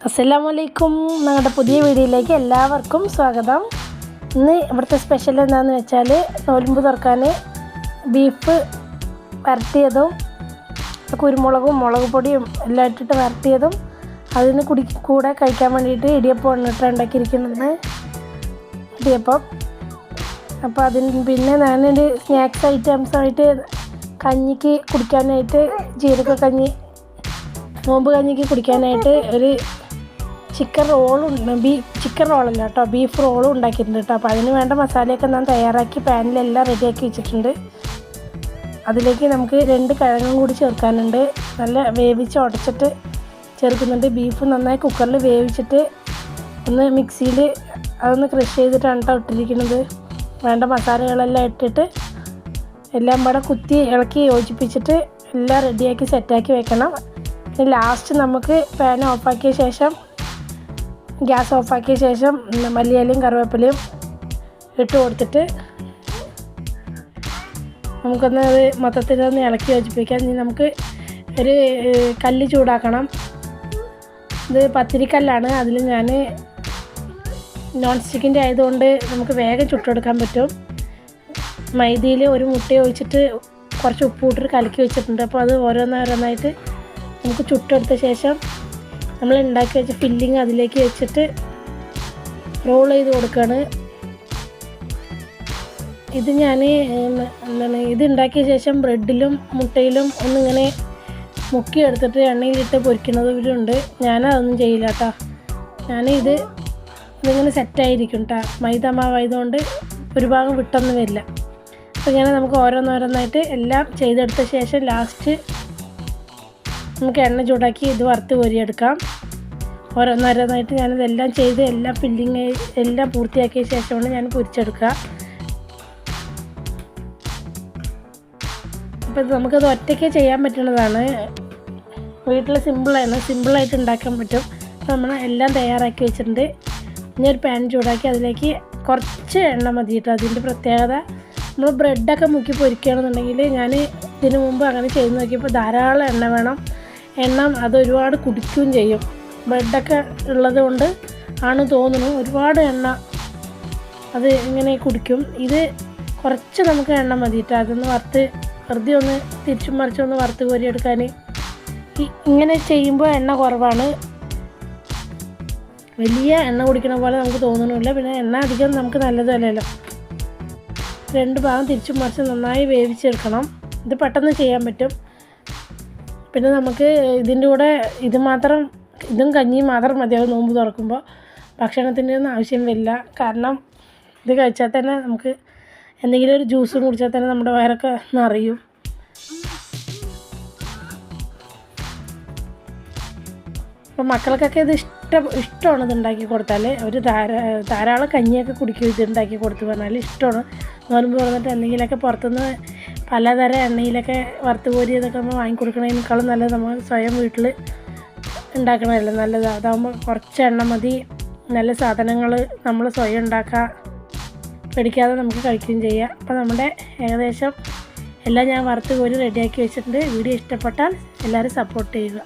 അസ്സലാമലൈക്കും. ഞങ്ങളുടെ പുതിയ വീഡിയോയിലേക്ക് എല്ലാവർക്കും സ്വാഗതം. ഇന്ന് ഇവിടുത്തെ സ്പെഷ്യൽ എന്താണെന്ന് വെച്ചാൽ നോൽമ്പ് തുറക്കാൻ ബീഫ് വരട്ടിയതും കുരുമുളകും മുളക് പൊടിയും എല്ലാം ഇട്ടിട്ട് വരട്ടിയതും അതിന് കൂടെ കഴിക്കാൻ വേണ്ടിയിട്ട് ഇടിയപ്പം ഉണ്ടാക്കിയിരിക്കുന്നത്. ഇടിയപ്പം അപ്പോൾ അതിന് പിന്നെ ഞാനൊരു സ്നാക്സ് ഐറ്റംസായിട്ട് കഞ്ഞിക്ക് കുടിക്കാനായിട്ട് ജീരകക്കഞ്ഞി, നോമ്പ് കഞ്ഞിക്ക് കുടിക്കാനായിട്ട് ഒരു ചിക്കൻ റോളല്ല കേട്ടോ, ബീഫ് റോളും ഉണ്ടാക്കിയിട്ടുണ്ട് കേട്ടോ. അപ്പോൾ അതിന് വേണ്ട മസാലയൊക്കെ ഞാൻ തയ്യാറാക്കി പാനിലെല്ലാം റെഡിയാക്കി വെച്ചിട്ടുണ്ട്. അതിലേക്ക് നമുക്ക് 2 കിഴങ്ങും കൂടി ചേർക്കാനുണ്ട്. നല്ല വേവിച്ച് ഉടച്ചിട്ട് ചേർക്കുന്നുണ്ട്. ബീഫ് നന്നായി കുക്കറിൽ വേവിച്ചിട്ട് ഒന്ന് മിക്സിയിൽ അതൊന്ന് ക്രഷ് ചെയ്തിട്ടാണ് കേട്ടോ ഇട്ടിരിക്കുന്നത്. വേണ്ട മസാലകളെല്ലാം ഇട്ടിട്ട് എല്ലാം കൂടെ കുത്തി ഇളക്കി യോജിപ്പിച്ചിട്ട് എല്ലാം റെഡിയാക്കി സെറ്റാക്കി വെക്കണം. ലാസ്റ്റ് നമുക്ക് പാൻ ഓഫാക്കിയ ശേഷം, ഗ്യാസ് ഓഫാക്കിയ ശേഷം മല്ലിയിലയും കറിവേപ്പിലയും ഇട്ട് കൊടുത്തിട്ട് നമുക്കൊന്ന് അത് മൊത്തത്തിലൊന്ന് ഇളക്കി യോജിപ്പിക്കാം. ഇനി നമുക്ക് ഒരു കല്ല് ചൂടാക്കണം. ഇത് പത്തിരിക്കല്ലാണ്. അതിൽ ഞാൻ നോൺ സ്റ്റിക്കിൻ്റെ ആയതുകൊണ്ട് നമുക്ക് വേഗം ചുട്ടെടുക്കാൻ പറ്റും. മൈദയിൽ ഒരു മുട്ട ഒഴിച്ചിട്ട് കുറച്ച് ഉപ്പ് ഇട്ടിട്ട് കലക്കി വെച്ചിട്ടുണ്ട്. അപ്പോൾ അത് ഓരോന്നായിട്ട് നമുക്ക് ചുട്ടെടുത്ത ശേഷം നമ്മൾ ഉണ്ടാക്കി വെച്ച ഫില്ലിങ് അതിലേക്ക് വെച്ചിട്ട് റോൾ ചെയ്ത് കൊടുക്കുകയാണ്. ഇത് ഞാൻ ഇത് ഉണ്ടാക്കിയ ശേഷം ബ്രെഡിലും മുട്ടയിലും ഒന്നിങ്ങനെ മുക്കിയെടുത്തിട്ട് എണ്ണയിലിട്ട് പൊരിക്കുന്നവരുണ്ട്. ഞാനതൊന്നും ചെയ്യില്ല കേട്ടോ. ഇതിങ്ങനെ സെറ്റായിരിക്കും കേട്ടോ. മൈദ മാവായതുകൊണ്ട് ഒരു ഭാഗം വിട്ടൊന്നും വരില്ല. അപ്പോൾ ഇങ്ങനെ നമുക്ക് ഓരോന്നായിട്ട് എല്ലാം ചെയ്തെടുത്ത ശേഷം ലാസ്റ്റ് നമുക്ക് എണ്ണ ചൂടാക്കി ഇത് വറുത്ത് കോരിയെടുക്കാം. ഓരോന്നായിട്ട് ഞാനിതെല്ലാം ചെയ്ത് എല്ലാം ഫില്ലിങ് എല്ലാം പൂർത്തിയാക്കിയ ശേഷമാണ് ഞാൻ പൊരിച്ചെടുക്കുക. അപ്പോൾ നമുക്കത് ഒറ്റയ്ക്ക് ചെയ്യാൻ പറ്റുന്നതാണ്. വീട്ടിൽ സിമ്പിളായിട്ട് ഉണ്ടാക്കാൻ പറ്റും. അപ്പോൾ നമ്മൾ എല്ലാം തയ്യാറാക്കി വെച്ചിട്ടുണ്ട്. ഇനി ഒരു പാൻ ചൂടാക്കി അതിലേക്ക് കുറച്ച് എണ്ണ മതി കേട്ടോ. അതിൻ്റെ പ്രത്യേകത, നമ്മൾ ബ്രെഡൊക്കെ മുക്കി പൊരിക്കുകയാണെന്നുണ്ടെങ്കിൽ, ഞാൻ ഇതിനു മുമ്പ് അങ്ങനെ ചെയ്ത് നോക്കിയപ്പോൾ ധാരാളം എണ്ണ വേണം. എണ്ണ അതൊരുപാട് കുടിക്കുകയും ചെയ്യും. ബ്രെഡൊക്കെ ഉള്ളത് കൊണ്ട് ആണ് തോന്നുന്നു ഒരുപാട് എണ്ണ അത് ഇങ്ങനെ കുടിക്കും. ഇത് കുറച്ച് നമുക്ക് എണ്ണ മതിയിട്ട് അതൊന്ന് വെറുതെ ഒന്ന് തിരിച്ചും മറിച്ചൊന്ന് വറുത്ത് കോരിയെടുക്കാൻ. ഇങ്ങനെ ചെയ്യുമ്പോൾ എണ്ണ കുറവാണ്. വലിയ എണ്ണ കുടിക്കണ പോലെ നമുക്ക് തോന്നുന്നില്ല. പിന്നെ എണ്ണ അധികം നമുക്ക് നല്ലതല്ലല്ലോ. 2 ഭാഗം തിരിച്ചും മറിച്ച് നന്നായി വേവിച്ചെടുക്കണം. ഇത് പെട്ടെന്ന് ചെയ്യാൻ പറ്റും. പിന്നെ നമുക്ക് ഇതിൻ്റെ കൂടെ ഇതും കഞ്ഞിയും മാത്രം മതിയാവും നോമ്പ് തുറക്കുമ്പോൾ. ഭക്ഷണത്തിൻ്റെ ഒന്നും ആവശ്യം വരില്ല. കാരണം ഇത് കഴിച്ചാൽ തന്നെ നമുക്ക് എന്തെങ്കിലും ഒരു ജ്യൂസും കുടിച്ചാൽ തന്നെ നമ്മുടെ വയറൊക്കെ നിറയും. അപ്പോൾ മക്കൾക്കൊക്കെ ഇത് ഇഷ്ടമാണ്. ഇത് ഉണ്ടാക്കി കൊടുത്താൽ അവർ ധാരാളം കഞ്ഞിയൊക്കെ കുടിക്കും. ഇത് ഉണ്ടാക്കി കൊടുത്ത് പറഞ്ഞാൽ ഇഷ്ടമാണ്. നോമ്പ് തുറന്നിട്ട് എന്തെങ്കിലുമൊക്കെ പുറത്തുനിന്ന് പലതരം എണ്ണയിലൊക്കെ വറുത്ത് കോരിയതൊക്കെ നമ്മൾ വാങ്ങിക്കൊടുക്കണതിനേക്കാളും നല്ലത് നമ്മൾ സ്വയം വീട്ടിൽ ഉണ്ടാക്കണമല്ലോ നല്ലത്. അതാകുമ്പോൾ കുറച്ച് എണ്ണ മതി. നല്ല സാധനങ്ങൾ നമ്മൾ സ്വയം ഉണ്ടാക്കുക, പേടിക്കാതെ നമുക്ക് കഴിക്കുകയും ചെയ്യാം. അപ്പോൾ നമ്മുടെ ഏകദേശം എല്ലാം ഞാൻ വറുത്ത് കോരി റെഡിയാക്കി വെച്ചിട്ടുണ്ട്. വീഡിയോ ഇഷ്ടപ്പെട്ടാൽ എല്ലാവരും സപ്പോർട്ട് ചെയ്യുക.